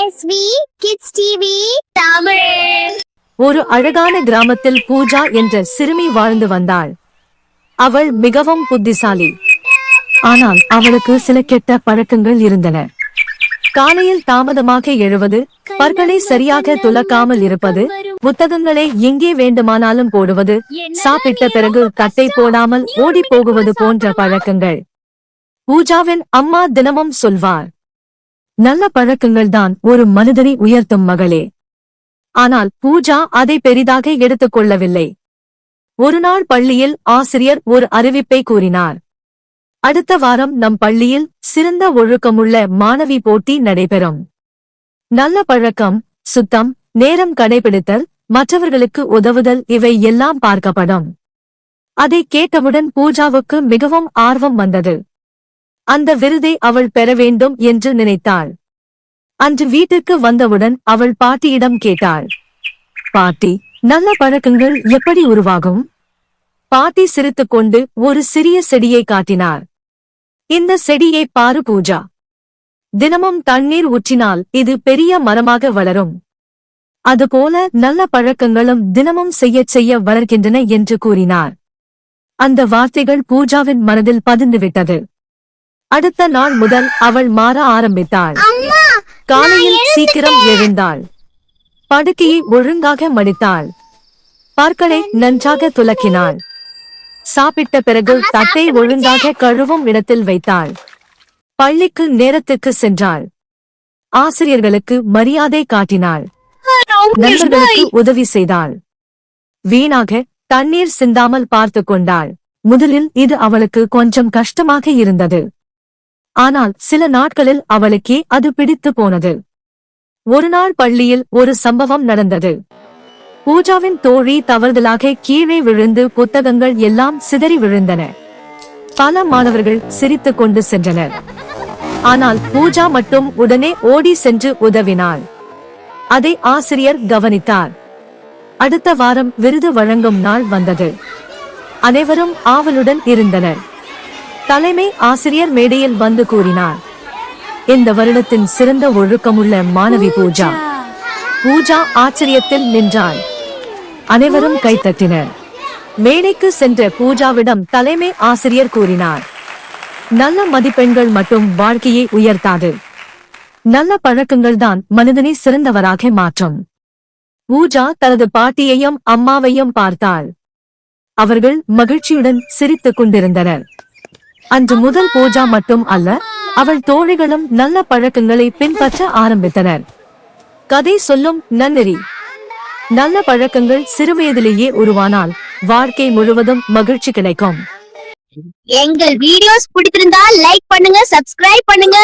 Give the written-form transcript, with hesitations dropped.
SV Kids TV Tamil. ஒரு அழகான கிராமத்தில் பூஜா என்ற சிறுமி வாழ்ந்து வந்தாள். அவள் மிகவும் புத்திசாலி. ஆனால் அவளுக்கு சில கெட்ட பழக்கங்கள் இருந்தன. காலையில் தாமதமாக எழுவது, பற்களை சரியாக துலக்காமல் இருப்பது, புத்தகங்களை எங்கே வேண்டுமானாலும் போடுவது, சாப்பிட்ட பிறகு தட்டை போடாமல் ஓடி போகுவது போன்ற பழக்கங்கள். பூஜாவின் அம்மா தினமும் சொல்வார், நல்ல பழக்கங்கள் தான் ஒரு மனிதனை உயர்த்தும் மகளே. ஆனால் பூஜா அதை பெரிதாக எடுத்துக் கொள்ளவில்லை. ஒருநாள் பள்ளியில் ஆசிரியர் ஒரு அறிவிப்பை கூறினார். அடுத்த வாரம் நம் பள்ளியில் சிறந்த ஒழுக்கமுள்ள மாணவி போட்டி நடைபெறும். நல்ல பழக்கம், சுத்தம், நேரம் கடைபிடித்தல், மற்றவர்களுக்கு உதவுதல் இவை எல்லாம் பார்க்கப்படும். அதை கேட்டவுடன் பூஜாவுக்கு மிகவும் ஆர்வம் வந்தது. அந்த விருதை அவள் பெற வேண்டும் என்று நினைத்தாள். அன்று வீட்டிற்கு வந்தவுடன் அவள் பாட்டியிடம் கேட்டாள், பாட்டி, நல்ல பழக்கங்கள் எப்படி உருவாகும்? பாட்டி சிரித்துக்கொண்டு ஒரு சிறிய செடியை காட்டினார். இந்த செடியை பாரு பூஜா. தினமும் தண்ணீர் ஊற்றினால் இது பெரிய மரமாக வளரும். அதுபோல நல்ல பழக்கங்களும் தினமும் செய்ய வளர்கின்றன என்று கூறினார். அந்த வார்த்தைகள் பூஜாவின் மனதில் பதிந்துவிட்டது. அடுத்த நாள் முதல் அவள் மாற ஆரம்பித்தாள். காலையில் சீக்கிரம் எழுந்தாள். படுக்கையை ஒழுங்காக மடித்தாள். பற்களை நன்றாக துலக்கினாள். சாப்பிட்ட பிறகு தட்டை ஒழுங்காக கழுவும் இடத்தில் வைத்தாள். பள்ளிக்கு நேரத்துக்கு சென்றாள். ஆசிரியர்களுக்கு மரியாதை காட்டினாள். நண்பர்களுக்கு உதவி செய்தாள். வீணாக தண்ணீர் சிந்தாமல் பார்த்து கொண்டாள். முதலில் இது அவளுக்கு கொஞ்சம் கஷ்டமாக இருந்தது. ஆனால் சில நாட்களில் அவளுக்கே அது பிடித்து போனது. ஒருநாள் பள்ளியில் ஒரு சம்பவம் நடந்தது. பூஜாவின் தோழி தவறுதலாக கீழே விழுந்து புத்தகங்கள் எல்லாம் சிதறி விழுந்தன. பல மாணவர்கள் சிரித்துக் கொண்டு சென்றனர். ஆனால் பூஜா மட்டும் உடனே ஓடி சென்று உதவினாள். அதை ஆசிரியர் கவனித்தார். அடுத்த வாரம் விருது வழங்கும் நாள் வந்தது. அனைவரும் ஆவலுடன் இருந்தனர். தலைமை ஆசிரியர் மேடையில் வந்து கூறினார், இந்த வருடத்தின் சிறந்த ஒழுக்கமுள்ள மாணவி பூஜா. பூஜா ஆச்சரியத்தில் நின்றாள். அனைவரும் கைத்தட்டினர். மேடைக்கு சென்ற பூஜாவிடம் தலைமை ஆசிரியர் கூறினார், நல்ல மதிப்பெண்கள் மட்டும் வாழ்க்கையை உயர்த்தாது. நல்ல பழக்கங்கள் தான் மனிதனை சிறந்தவராக மாற்றும். பூஜா தனது பாட்டியையும் அம்மாவையும் பார்த்தாள். அவர்கள் மகிழ்ச்சியுடன் சிரித்துக் கொண்டிருந்தனர். அன்று முதல் பூஜா மட்டும் அல்ல, அவள் தோழிகளும் நல்ல பழக்கங்களை பின்பற்ற ஆரம்பித்தனர். கதை சொல்லும் நன்னெறி. நல்ல பழக்கங்கள் சிறுவயதிலேயே உருவானால் வாழ்க்கை முழுவதும் மகிழ்ச்சி கிடைக்கும். எங்கள் வீடியோஸ் பிடித்திருந்தால் லைக் பண்ணுங்க, சப்ஸ்கிரைப் பண்ணுங்க.